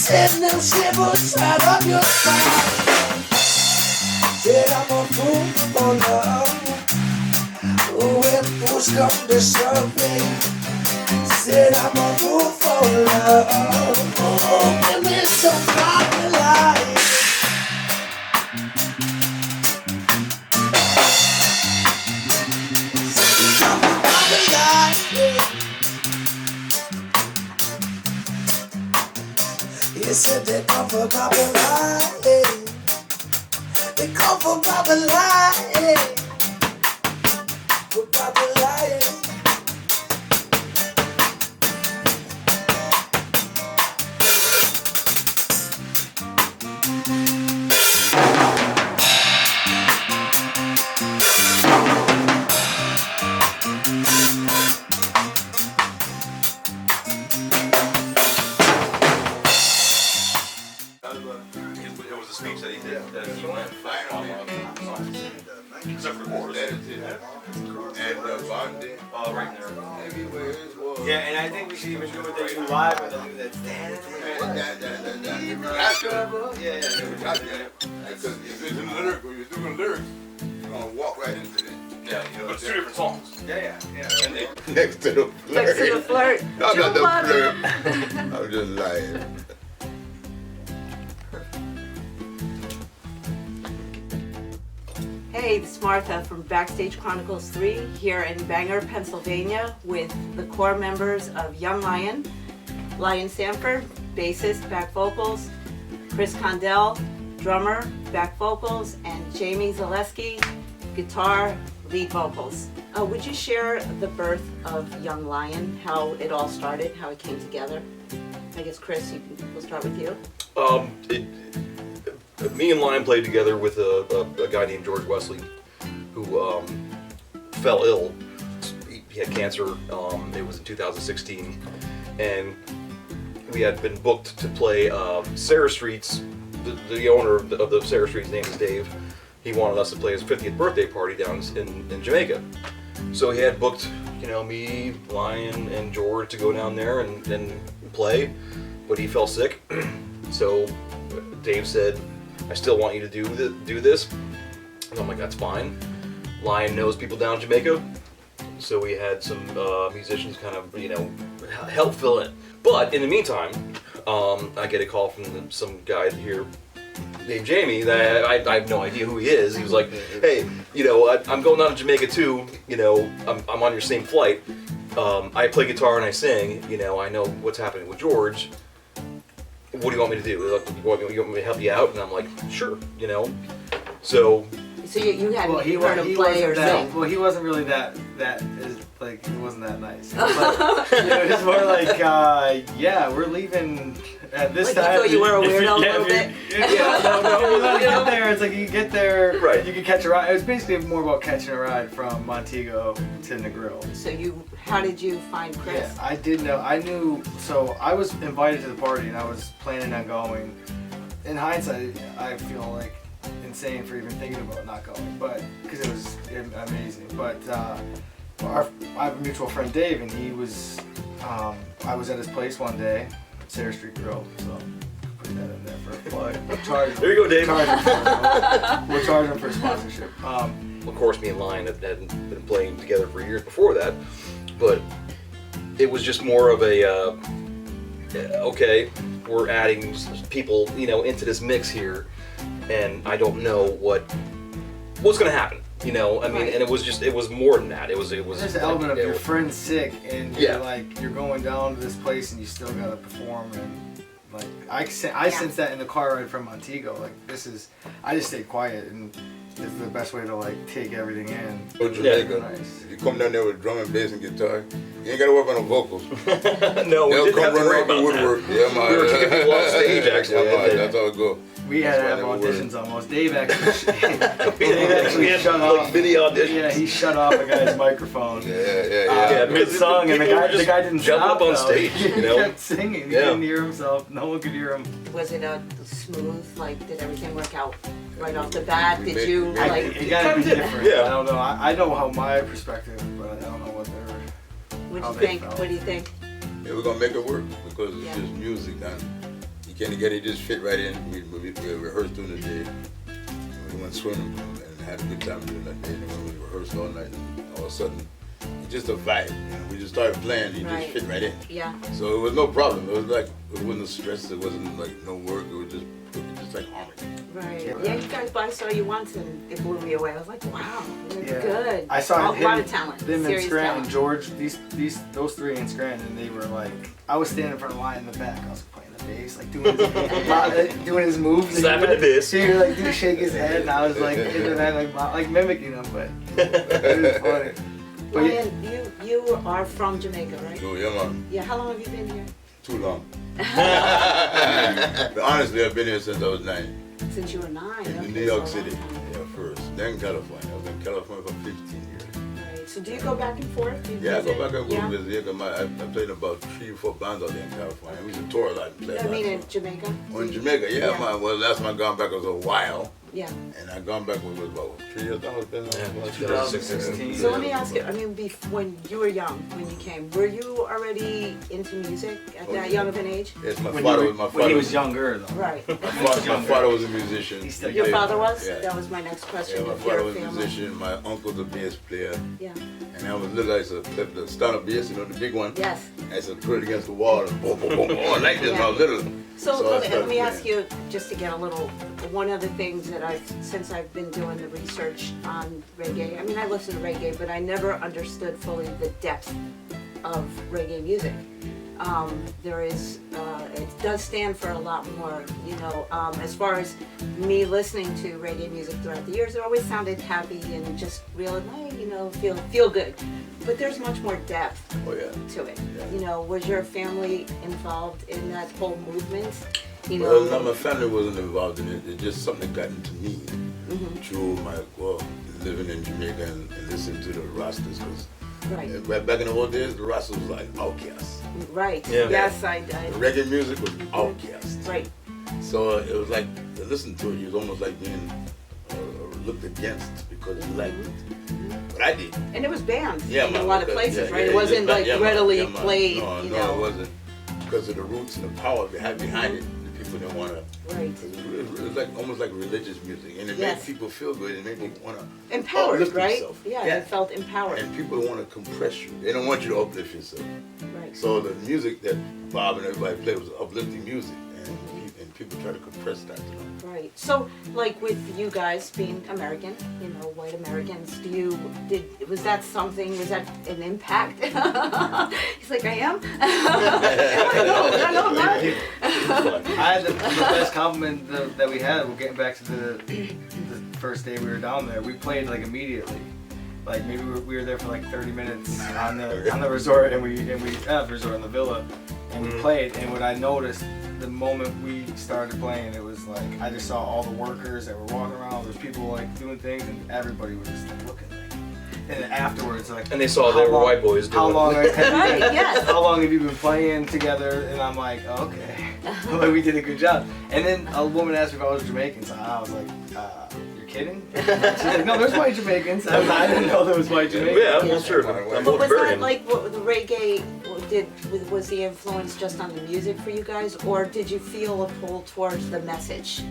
Send them shivers right up your spine. Said I'm a fool for love. When push comes to shove me, said I'm a fool for love. Oh, and it's so popular. He said they come for copyright. They come for copyright. For copyright. It was a speech that he did. That he went except for the chorus. And bonding. Right there. Yeah, and I think we should even do what they do live with them. That's Because if it's in the lyric, when you're doing lyrics, you're gonna walk right into it. Yeah, but it's two different songs. yeah. And they, Next to the flirt. Next to the flirt. I'm not the flirt. I'm just lying. Hey, it's Martha from Backstage Chronicles 3 here in Bangor, Pennsylvania with the core members of Young Lion, Lion Sanford, bassist, back vocals, Chris Condell, drummer, back vocals, and Jamie Zaleski, guitar, lead vocals. Would you share the birth of Young Lion, how it all started, how it came together? I guess Chris, we'll start with you. Me and Lion played together with a guy named George Wesley, who fell ill. He had cancer. It was in 2016, and we had been booked to play Sarah Street's. The owner of the Sarah Street's name is Dave. He wanted us to play his 50th birthday party down in Jamaica. So he had booked, me, Lion, and George to go down there and play, but he fell sick. So Dave said, I still want you to do this. And I'm like, that's fine. Lion knows people down in Jamaica, so we had some musicians kind of, help fill in. But in the meantime, I get a call from some guy here named Jamie that I have no idea who he is. He was like, hey, I'm going down to Jamaica too. I'm on your same flight. I play guitar and I sing. I know what's happening with George. What do you want me to do? You want me to help you out? And I'm like, sure, So you hadn't heard him play or sing? Well, he wasn't really that he wasn't that nice. It was more like, we're leaving at this time. You thought you were a weirdo a little bit? No, you get there, it's like you get there, right. You can catch a ride. It was basically more about catching a ride from Montego to Negril. So how did you find Chris? Yeah, I knew, so I was invited to the party and I was planning on going. In hindsight, I feel like insane for even thinking about not going, but because it was amazing. But I have a mutual friend, Dave, and he was, I was at his place one day, Sarah Street Grill, so put that in there for a plug. There you go, Dave. We'll charge him for sponsorship. Of course, me and Lion hadn't been playing together for years before that, but it was just more of a, okay, we're adding people, into this mix here, and I don't know what's going to happen. And it was more than that. It was. There's an element of your friend's sick, and you're going down to this place, and you still gotta perform, and I sensed that in the car ride from Montego. I just stayed quiet, and it's the best way to take everything in. Jamaica, nice. If you come down there with drum and bass and guitar, you ain't gotta work on the vocals. No, we They'll didn't come have to worry right off the about woodwork. that. Yeah, man. We were kicking people off stage, actually. Yeah, man. That's how it go. We had to have auditions almost. Dave actually shut off. Mini auditions. Yeah, he shut off a guy's microphone. Yeah. Mid-song, and the guy didn't jump stop up on though. stage. He kept singing. He couldn't hear himself. No one could hear him. Was it a smooth? Did everything work out right off the bat? Did you It gotta be different. Yeah. I don't know. I know how my perspective, but I don't know what their. What do you think? What do you think? Yeah, we're gonna make it work because it's just music, and you Kenny Getty just fit right in. We rehearsed during the day. We went swimming and had a good time during that day. And then we rehearsed all night, and all of a sudden, it's just a vibe. We just started playing. He just fit right in. Yeah. So it was no problem. It was like it wasn't stress. It wasn't like no work. It was just like harmony. Right. Yeah, you guys, I saw you once and it blew me away. I was like, wow, they're good. I saw a lot of talent. Them in Serious Scranton, talent. George, those three in Scranton, and they were like, I was standing in front of the line in the back. I was playing the bass, like doing his moves. Slapping the bass. So you were like, dude, shake his head, and I was like, in the back, like mimicking him, but it was funny. But Ryan, you are from Jamaica, right? Oh, yeah, man. Yeah, how long have you been here? Too long. But honestly, I've been here since I was 9. Since you were 9. In Okay, New York so a long City, time. yeah, first. Then California. I was in California for 15 years. Right. So do you go back and forth? Do you Yeah, I visit? go back and Yeah? forth visit. I played about 3 or 4 bands out there in California. We used to tour a lot and play a I lot. mean in Jamaica? Oh, in Jamaica, yeah, Yeah. well, last time I gone back was a while. Yeah. And I gone back when it was about 3 years ago. It's been Yeah, 2016. So let me ask you, I mean, when you were young, when you came, were you already into music at Oh, that yeah. young of an age? Yes, my when, father you was were, my when he father. was younger, though. Right. My father was a musician. He's still Your Yeah. father was? Yeah. That was my next question. Yeah, my If father your was a family- musician. My uncle's a bass player. Yeah. And I was little, I used to play the standard bass, you know, the big one. Yes. I used to put it against the wall and boom, boom, boom, boom, all like this when I was little. So I let started me ask playing. you, just to get a little, one of the things that since I've been doing the research on reggae, I mean, I listen to reggae, but I never understood fully the depth of reggae music. There is, it does stand for a lot more, you know, as far as me listening to reggae music throughout the years, it always sounded happy and just real, you know, feel good. But there's much more depth Oh, yeah. to it. Yeah. You know, was your family involved in that whole movement? You Well, know, no, my family wasn't involved in it. It's just something that got into me through my living in Jamaica and listening to the Rastas. right, Back in the old days, the Rastas was like outcasts. right. Yeah. Yes, The reggae music was outcast. right. So it was like, to listen to it, it was almost like being looked against because you liked it. But I did. And it was banned Yeah, in a man, lot of because- places, yeah, right? yeah, It wasn't yeah, like yeah, man, readily yeah, man. played, No, you no, know. it wasn't. Because of the roots and the power they had behind it, the people didn't want to. Right. It was like almost like religious music, and it Yes. made people feel good. It made people want to Empowered, uplift right? themselves. Yeah, they felt empowered. And people want to compress you. They don't want you to uplift yourself. Right. So the music that Bob and everybody played was uplifting music, and people try to compress that. You know? Right. So, like with you guys being American, you know, white Americans, was that an impact? He's like, I am? no, I'm not. I had the best compliment that we had. We're getting back to the first day we were down there. We played like immediately. Like maybe we were there for like 30 minutes on the resort, and we resort on the villa, and we played. And what I noticed the moment we started playing, it was like I just saw all the workers that were walking around. There's people like doing things, and everybody was just looking like. And then afterwards, like, And they saw they how were long- white boys How doing long have you Right, been, yes. how long have you been playing together? And I'm like, okay, like we did a good job. And then a woman asked me if I was Jamaican, so I was like, you're kidding? She's like, no, there's white Jamaicans. I didn't know there was white Jamaicans. Yeah, well, sure. I'm But was that Bulgarian. like what the reggae was the influence just on the music for you guys, or did you feel a pull towards the message?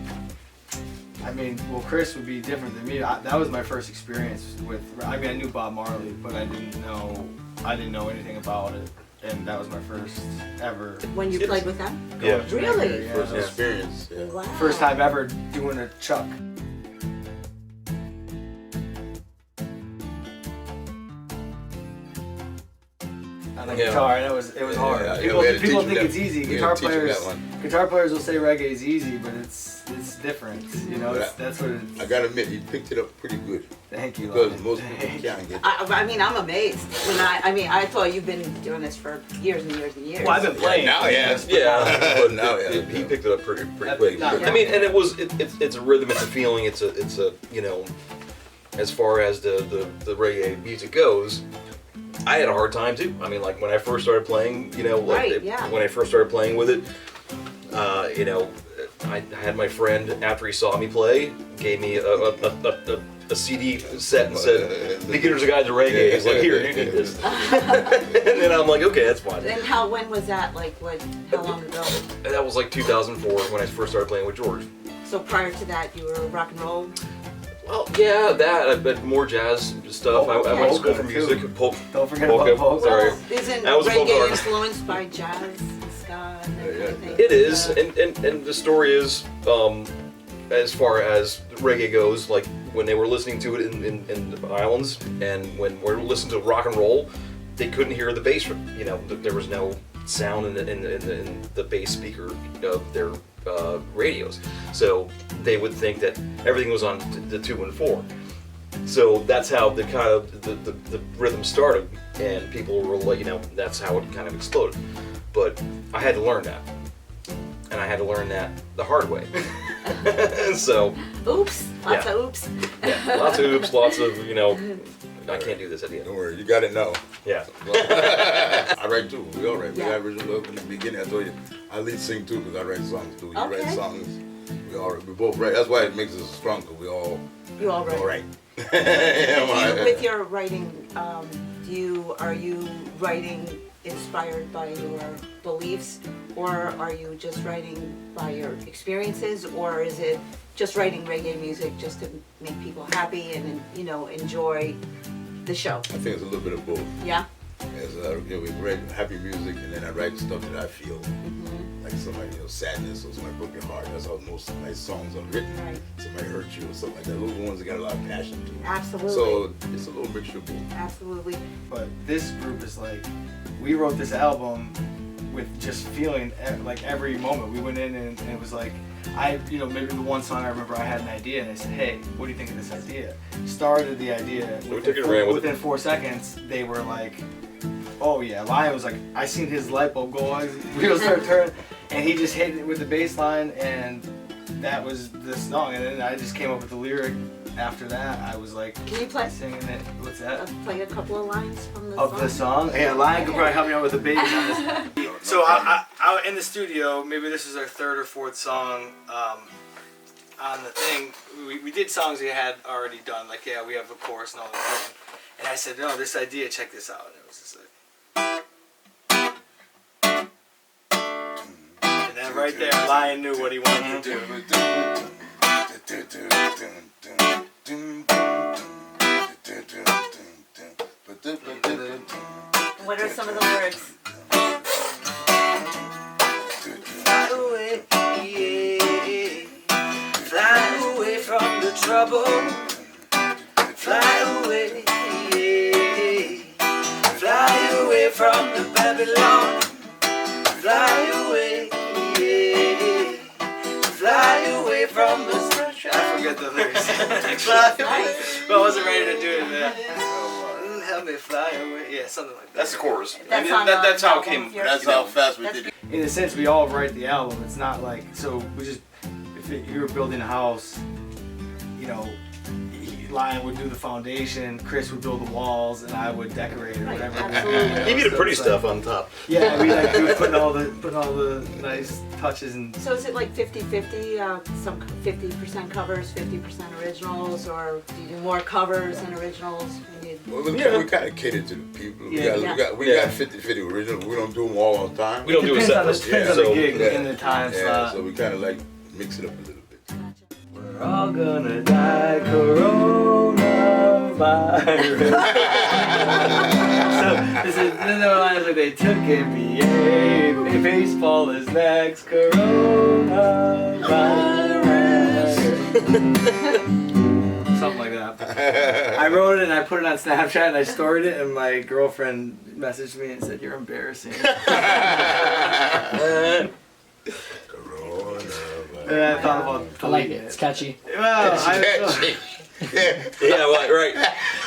I mean, well, Chris would be different than me. That was my first experience with. I mean, I knew Bob Marley, but I didn't know anything about it, and that was my first ever. When you played with them? Yeah. going to Jamaica, Really? yeah, First that was experience. Yeah. Wow. First time ever doing a chuck. On the Yeah. guitar, and it was hard. Yeah, People we had to people teach think him it's that. easy. We had to teach him that Guitar one. players will say reggae is easy, but it's different. You know, But that's what it's. I gotta admit, he picked it up pretty good Thank you. because Lonnie. most people can't get it. I mean, I'm amazed. I thought you've been doing this for years and years and years. Well, I've been playing. now, yes. Yeah, but Now, he picked it up pretty That's quick. not- I mean, and it's a rhythm, it's a feeling, it's a you know, as far as the reggae music goes, I had a hard time too. I mean, like when I first started playing, you know, like Right, yeah. when I first started playing with it, you know, I had my friend after he saw me play gave me a a CD set and said, "Beginner's Guide to Reggae." He's like, "Here, you need this." And then I'm like, "Okay, that's fine." And when was that? Like, how long ago? And that was like 2004 when I first started playing with George. So prior to that, you were rock and roll? Well, yeah, that, but more jazz stuff. I went to school for music. Don't forget about polka. Sorry. Well, isn't I was a polka reggae artist. influenced by jazz and ska and that kind of thing? It is, and the story is, as far as reggae goes, like when they were listening to it in the islands, and when we were listening to rock and roll, they couldn't hear the bass. You know, there was no sound in the bass speaker of their radios, so they would think that everything was on the 2 and 4. So that's how the kind of the rhythm started, and people were like, you know, that's how it kind of exploded. But I had to learn that, and I had to learn that the hard way. So Oops, lots of oops. yeah, lots of oops, lots of, you know, I can't do this at the end. Don't worry, you got it now. Yeah. I write too. We all write. We Yeah. got original love in the beginning. I told you, I lead sing too because I write songs too. You Okay. write songs. We both write. That's why it makes us strong. Cause we all write. Yeah, With your writing, are you writing inspired by your beliefs, or are you just writing by your experiences, or is it just writing reggae music just to make people happy and, you know, enjoy the show? I think it's a little bit of both. Yeah? As we write happy music, and then I write stuff that I feel, Mm-hmm. like somebody, sadness, or somebody broke your heart. That's how most of my songs are written. Right. Somebody hurt you, or something like that. Those are the ones that got a lot of passion to them. Absolutely. So it's a little mixture of both. Absolutely. But this group is like, we wrote this album with just feeling like every moment. We went in and it was like, maybe the one song I remember I had an idea and I said, "Hey, what do you think of this idea?" Started the idea. We took it and ran with it. Within 4 seconds, they were like, "Oh yeah." Lion was like, I seen his light bulb go on, his wheels start turning, and he just hit it with the bass line, and that was the song. And then I just came up with the lyric. After that, I was like, Can you play? singing it. What's that? Play a couple of lines from the Of song? the song? Yeah, Lion could probably help me out with the bass on this. So I in the studio, maybe this is our 3rd or 4th song on the thing. We did songs we had already done, like, yeah, we have a chorus and all that. And I said, no, this idea, check this out. And it was just like... And then right there, Lion knew what he wanted to do. What are some of the lyrics? Fly away, yeah. Fly away from the trouble. Fly away, yeah. Fly away from the Babylon. Fly away, yeah. Fly away from the sunshine. I forget the lyrics. Fly away. But I wasn't ready to do it, man. Help me fly away. Yeah, something like that. That's the chorus. That's And on that's the how it album. came. You're- That's how fast we did it. In a sense, we all write the album. It's not like, so we just, you were building a house, you know, Lion would do the foundation, Chris would build the walls, and I would decorate or Right, whatever. absolutely. He did the pretty So it's stuff like- on top. Yeah, we like do putting all the nice touches and. So is it like 50-50, some 50% covers, 50% originals, or do you do more covers than originals? When you... Well, we kind of cater to the people. Yeah. We got 50-50 original. We don't do them all the time. We don't do a Depends set on the, list. depends on So the gig yeah. and the time Yeah, slot. so we kind of like mix it up a little bit. We're all gonna die, coronavirus. So this is the lines like they took NBA, baseball is next, coronavirus. Something like that. I wrote it and I put it on Snapchat and I stored it and my girlfriend messaged me and said, "You're embarrassing." And I thought about I like it. It's catchy. Well, Yeah, well, right.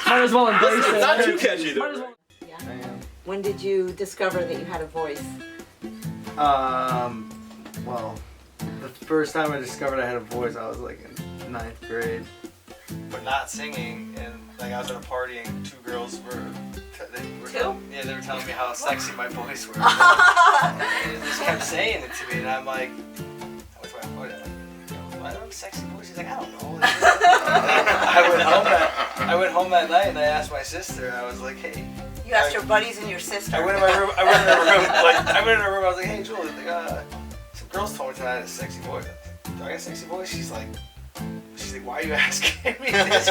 Might as well embrace it. Not too catchy Might as though. well. Yeah. I am. When did you discover that you had a voice? Well, the first time I discovered I had a voice, I was like in 9th grade. But not singing, and like I was at a party and 2 girls were, they were they were telling me how sexy my voice was. And they just kept saying it to me, and I'm like, what's my voice? I'm like, why do I have a sexy voice? He's like, I don't know. I I went home that night and I asked my sister. I was like, hey. You asked your buddies and your sister. I went in my room. I went in her room. I went in her room. I was like, hey, Julie, some girls told me tonight I had a sexy voice. Do I got a sexy voice? She's like, why are you asking me this?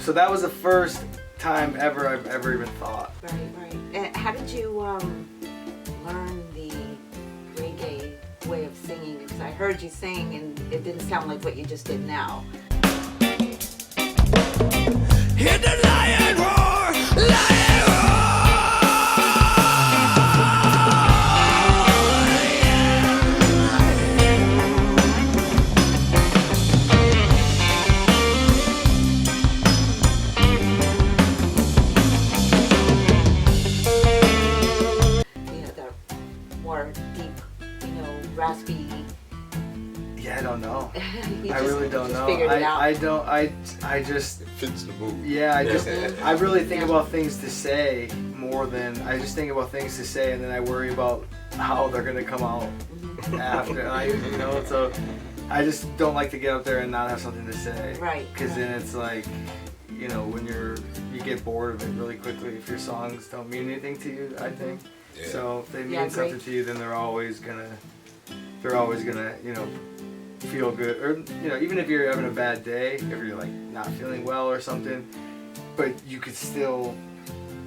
So that was the first time ever I've ever even thought. Right. And how did you learn the reggae way of singing? Because I heard you sing and it didn't sound like what you just did now. Hear the lion roar, lion roar. More deep, raspy. Yeah, I don't know. You I really don't know. Figured it out. I just. It fits the mood. Yeah, I really think Yeah. about things to say more than I just think about things to say, and then I worry about how they're gonna come out after. So I just don't like to get up there and not have something to say. Right. Because then it's like, when you get bored of it really quickly if your songs don't mean anything to you. I think. Yeah. So if they mean Yeah, something great. to you, then they're always gonna, feel good. Or even if you're having a bad day, if you're like not feeling well or something, but you could still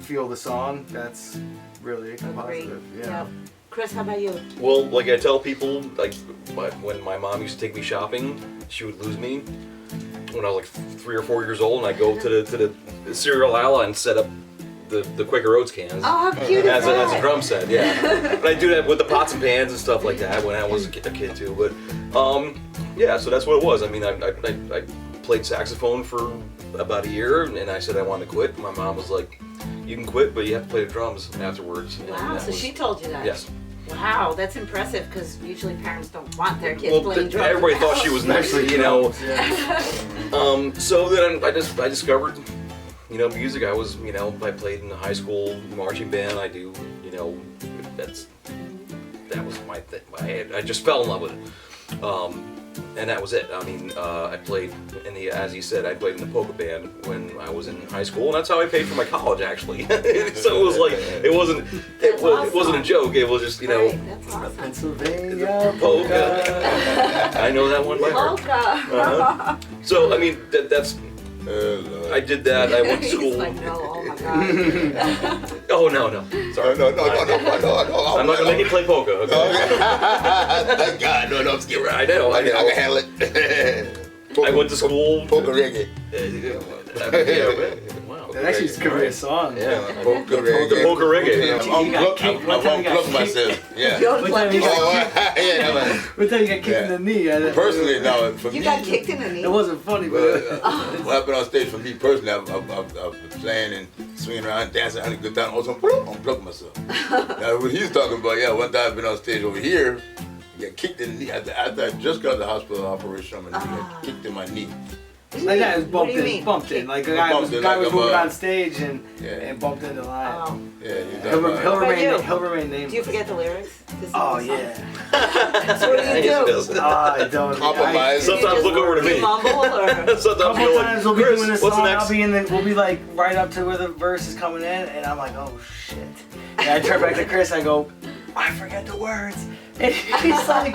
feel the song. That's really positive. Yeah. Chris, how about you? Well, like I tell people, like when my mom used to take me shopping, she would lose me when I was like 3 or 4 years old, and I go to the cereal aisle and set up the Quaker Oats cans Oh, how cute is as that? a drum set. Yeah, but I do that with the pots and pans and stuff like that when I was a kid too. But yeah, so that's what it was. I mean, I played saxophone for about a year, and I said I wanted to quit. My mom was like, "You can quit, but you have to play the drums afterwards." And Wow, that so was- she told you that? Yes. Wow, that's impressive because usually parents don't want their kids Well, playing drums. everybody thought she was nice, you know. Yeah. So then I discovered, music. I was, I played in the high school marching band. I do, that was my thing. I just fell in love with it. And that was it. I mean, I played as he said, I played in the polka band when I was in high school, and that's how I paid for my college, actually. So it was like, it wasn't a joke. It was just, Right, that's awesome. Pennsylvania polka. I know that one by heart. Polka. Uh-huh. So I mean, that's. I did that. I went to He's school. like, no, oh my God. Oh no. Sorry. No. I'm not gonna make you play polka. Okay? Thank God, no, I'm scared. I know. I can handle it. I went to school. Polka reggae. Wow. That actually could be a song. Yeah. Polka reggae. The polka reggae. I've unplugged myself. Yeah. You What time you got, Oh, yeah, that was- what time you got kicked in the knee? Personally, no, for You me, got kicked in the knee? It wasn't funny, But, but what happened on stage for me personally, I've been playing and swinging around, dancing, having a good time. Also, unplugged myself. Now, what he's talking about, yeah, one time I've been on stage over here, got kicked in the knee. After I just got the hospital operation, I got kicked in my knee. like that was What do you mean? bumped in. Like a Bumped guy was in, like moving I'm, on stage and bumped into the line. Oh. Yeah, you He'll got But you- remain nameless. Do you forget the lyrics? to some Oh of the songs? yeah. So what do you do? I don't. Compromise. Do you Sometimes just look over to me. mumble or? Sometimes Couple you're like, times we'll be Chris, doing a what's song. the next? I'll be we'll be like right up to where the verse is coming in, and I'm like, oh shit. And I turn back to Chris. I go, I forget the words. And he's like,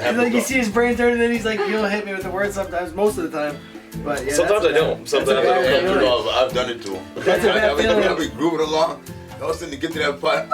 and like you see his brain turn, and then he's like, he'll hit me with the words sometimes, most of the time. But yeah, Sometimes I don't. Sometimes I don't. bad feeling. I've done it to him. That's a bad feeling. I'll be grooving along. All of a sudden, you get to that part.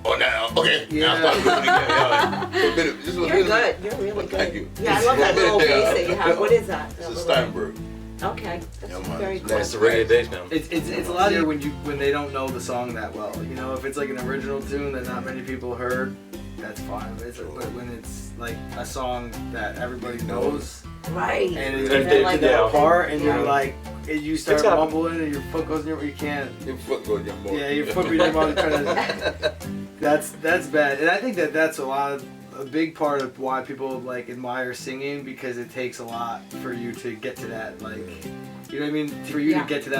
Oh, now, okay. Yeah. Now start grooving again. Yeah, for a minute, this was You're really- good. You're really good. Thank you. Yeah, I love that little bass that you have. What is that? It's That a little- Steinberg. Okay, that's Yeah, man. very It's cool. It's the reggae bass, man. It's a lot easier when they don't know the song that well. If it's like an original tune that not many people heard, that's fine. But when it's like a song that everybody knows Right. and it's And get like to that that. part and you're Right. like, and you start It's happened. mumbling and your foot goes in your, you can't. Your foot goes in your mouth. Yeah, your foot be in your mouth trying to. That's bad, and I think that's a big part of why people like admire singing, because it takes a lot for you to get to that, like, you know what I mean? For you Yeah. to get to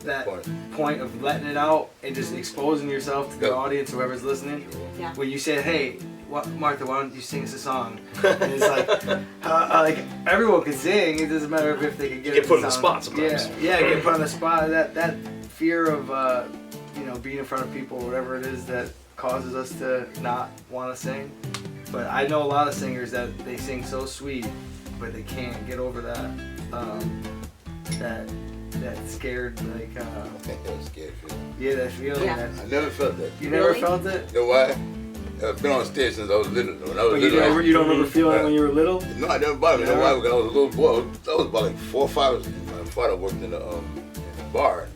that point of letting it out and just exposing yourself to the Yep. audience, whoever's listening. Yeah. When you say, hey, Martha, why don't you sing us a song? And it's like everyone can sing. It doesn't matter if they can get You get it put to on the sound- spot sometimes. Yeah, get put on the spot. That fear of being in front of people, whatever it is that causes us to not want to sing. But I know a lot of singers that they sing so sweet, but they can't get over that that scared Scared feeling. that feeling. Yeah. That, I never felt that. you never Really? felt it? You know why? I've been on stage since I was little. When I was But you little, don't remember feeling it when you were little? no, I never bothered me. You know why? Because I was a little boy. I was about like 4 or 5. My father worked in a bar,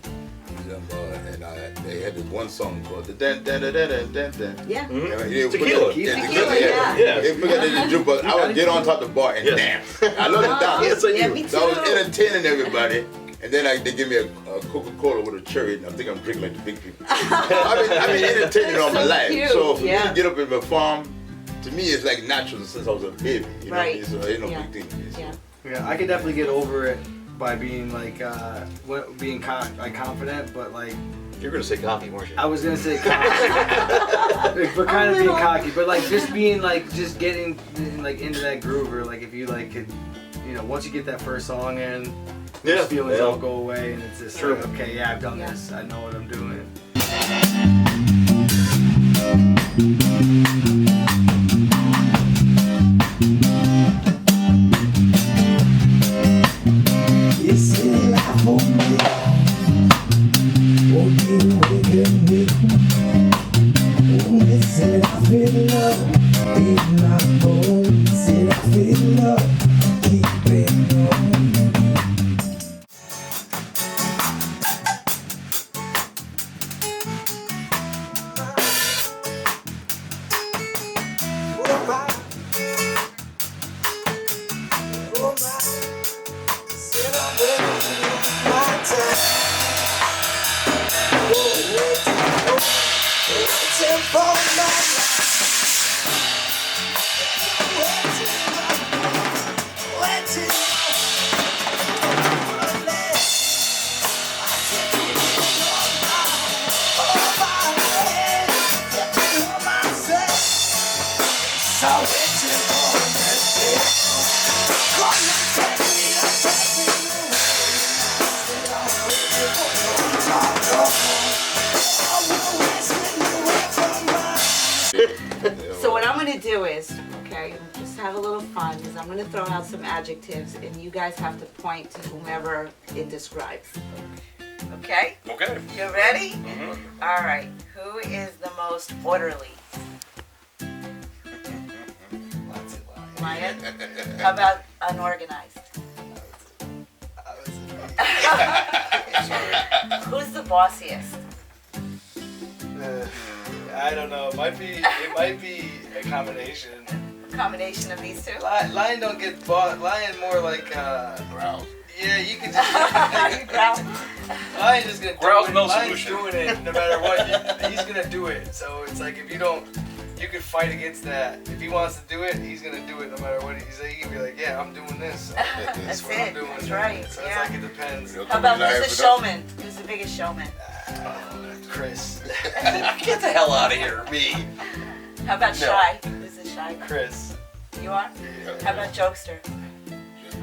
and they had this one song called the dan dan dan dan dan dan. Yeah. Tequila. Tequila, yeah. They forgot the jukebox. I would get on top of the bar and dance. I love to dance. Yes, I Yeah, do. me too. So I was entertaining everybody, and then they give me a Coca-Cola with a cherry, and I think I'm drinking like the big people. I've been entertaining all my So life. cute. So for me Yeah. to get up and perform, to me it's like natural since I was a baby. You know, Right. so ain't no Yeah. big thing to me. So. Yeah. Yeah, I could definitely get over it by being being confident, but like You're gonna say coffee, weren't you? I was gonna say cocky, but kind of being little. cocky, but like just being like just getting like into that groove, or like if you like could, once you get that first song in, Yeah, those feelings yeah. all go away, and it's just True. like, okay, yeah, I've done Yeah. this, I know what I'm doing. It's a life for me. Oh, you waking me. Oh, listen, I feel love in my bones. Said I feel love, keep it going. Oh, my. Oh, my. Said I'm ready for my time. Waiting for my waiting so waiting for the come and take me So what I'm gonna do is, okay, just have a little fun, is I'm gonna throw out some adjectives and you guys have to point to whomever it describes. Okay? Okay. You ready? Mm-hmm. All right. Who is the most orderly? Lion? How about unorganized? Who's the bossiest? I don't know. It might be a combination. Combination of these two? Lion don't get bought. Lion more like Growl. yeah, you can just Growl. Lion just gonna Growl's do it. no Lion's solution. doing it no matter what. He's gonna do it. So it's like if you don't, you can fight against that. If he wants to do it, he's gonna do it no matter what. He's like, he can be like, yeah, I'm doing this. That's what I'm it. doing. That's right. So Yeah. it's like it depends. How about who's the showman? Who's the biggest showman? Chris. Get the hell out of here, me. How about No. shy? Who's the shy guy? Chris. You are? How about jokester?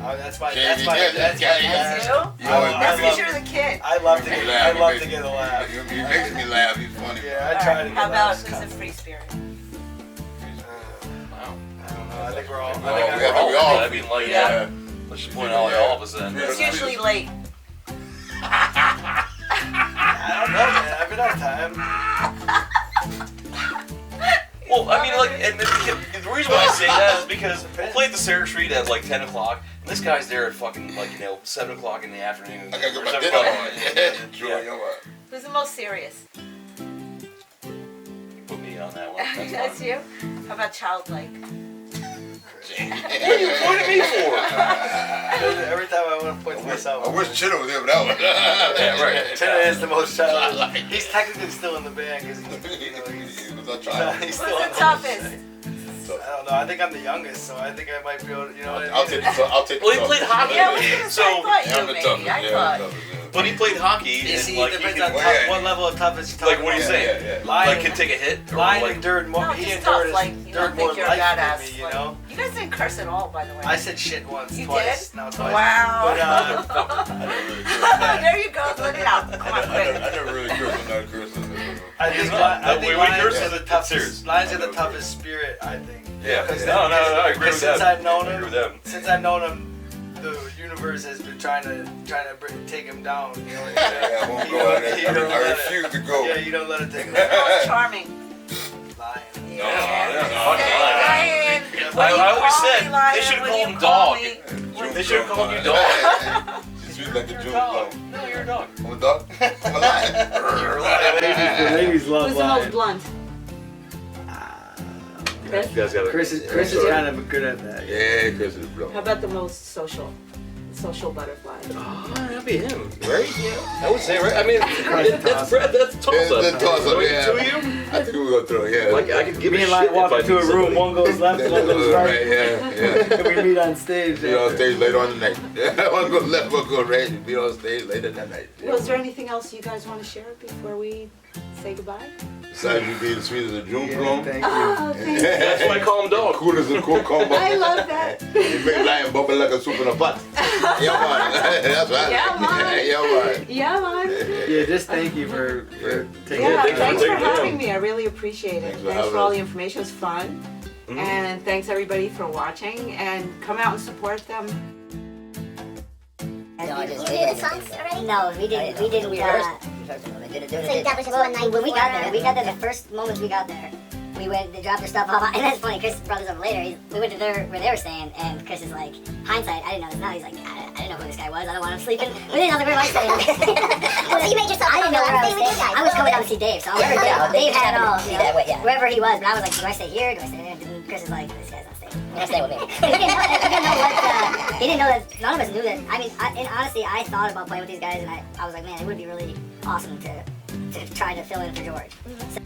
Oh, that's my. Yeah, That's my. yeah, That's my. yeah, That's That's you? You always That's make because me you're the kid. I love to make get. me I laugh. love to get a laugh. He makes me laugh. He's funny. Yeah, I try to get How about laughs. who's the free spirit? Wow. I don't know. I think we're all. Well, I think we all- I mean, like, Yeah. let's just point out all of us then. Who's usually late? I don't know, man. I've been on time. Well, I mean, like, and the reason why I say that is because we'll play at the Sarah Street at like 10 o'clock, and this guy's there at fucking, 7 o'clock in the afternoon. I gotta or get my 7 dinner o'clock. on. Yeah, enjoy your work. Who's the most serious? You put me on that one. That's That's fine. you? How about childlike? What are you pointing me for? Every time I want to point to myself. I wish Chitto was there for that one. Yeah, right. Tina is the most childish. He's technically still in the band because He was a child. he's Who's still the in the toughest? I don't know. I think I'm the youngest, so I think I might be able to, you know what I mean? I'll take the Well, he played hockey. Yeah, I was gonna say, So- I thought Yeah, I'm you the maybe. toughest. I Yeah, thought. I'm the toughest, yeah. But he played hockey, You and see, like it he depends can, on tough, what level of toughness you're like talking what are you about. saying? Lion, Like can take a hit, or Lion like endured more. No, he just endured, tough. Like, you don't think you're a life than badass. me, you Like, know. you guys didn't curse at all, by the way. I said shit once, You twice. did? No, twice. Wow. But, There you go. Let it out. Come on, I quick. never really cursed. I'm not cursing. I think, not. I The think way we Lions curse are is the it's toughest. serious. Lions are the toughest spirit, I think. yeah. Because No, I agree with that. Since I've known I him, agree with them. since I've known him, the universe has been trying to take him down. You know, I won't go. I refuse to go. Yeah, you don't let it take him Who's the down. most charming? Lion. No, that's fucking Lion. Lion. When you I always call said me Lion, they should have when called you him call dog. me- They should have called you dog. She's sweet like a June Dog. plum. No, you're a dog. I'm a dog. I'm a lion. You're a lion. Ladies love Who's the most blunt? Chris? You guys got it. Chris is kind of good at that. Yeah, Chris is How blonde. about the most social butterfly? Oh, that'd be him, right? I would say, right? I mean, that's Brad. That's toss Yeah, up. that's toss-up, yeah. Two of you? I think we're gonna throw. Yeah. Like I could give Me a and shit Lion if walk I into knew a room, somebody. one goes left, one goes right. right. Yeah. And we meet on stage. Be on stage later on the night. One go left, one go right. Be on stage later that night. Well, is there anything else you guys want to share before we say goodbye? Besides you being sweet as a June Yeah, plum. thank you. Oh, thank you. That's why I call him dog. Cool as a cool combo. I love that. You make lion bubble like a soup in a pot. Yeah, man. That's right. Yeah, man. Yeah, man. Yeah, man. Yeah, just thank you for taking Yeah, thanks for thanks for taking the having time. me. I really appreciate it. Thanks for Thanks having for all us. the information. It was fun. Mhm. And thanks everybody for watching. And come out and support them. No, You did the songs already? No, we didn't. We didn't. We rehearsed them. They did it. So that was just one night when we got there. The first moments we got there, we went. They dropped their stuff off, and that's funny. Chris brought this up later. We went to where they were staying, and Chris is like, hindsight, I didn't know this now. He's like, I didn't know who this guy was. I don't want him sleeping. We didn't know where I was staying. So you made yourself I didn't know where I was staying with you staying. guys. I was coming down to see Dave, so I was like, Yeah, Dave had it yeah, all. yeah, You know, yeah. wherever he was, but I was like, do I stay here? Do I stay there? And Chris is like, this guy's not staying. You're staying with me. he didn't know that. None of us knew that. I mean, in honesty, I thought about playing with these guys, and I was like, man, it would be really awesome to try to fill in for George. So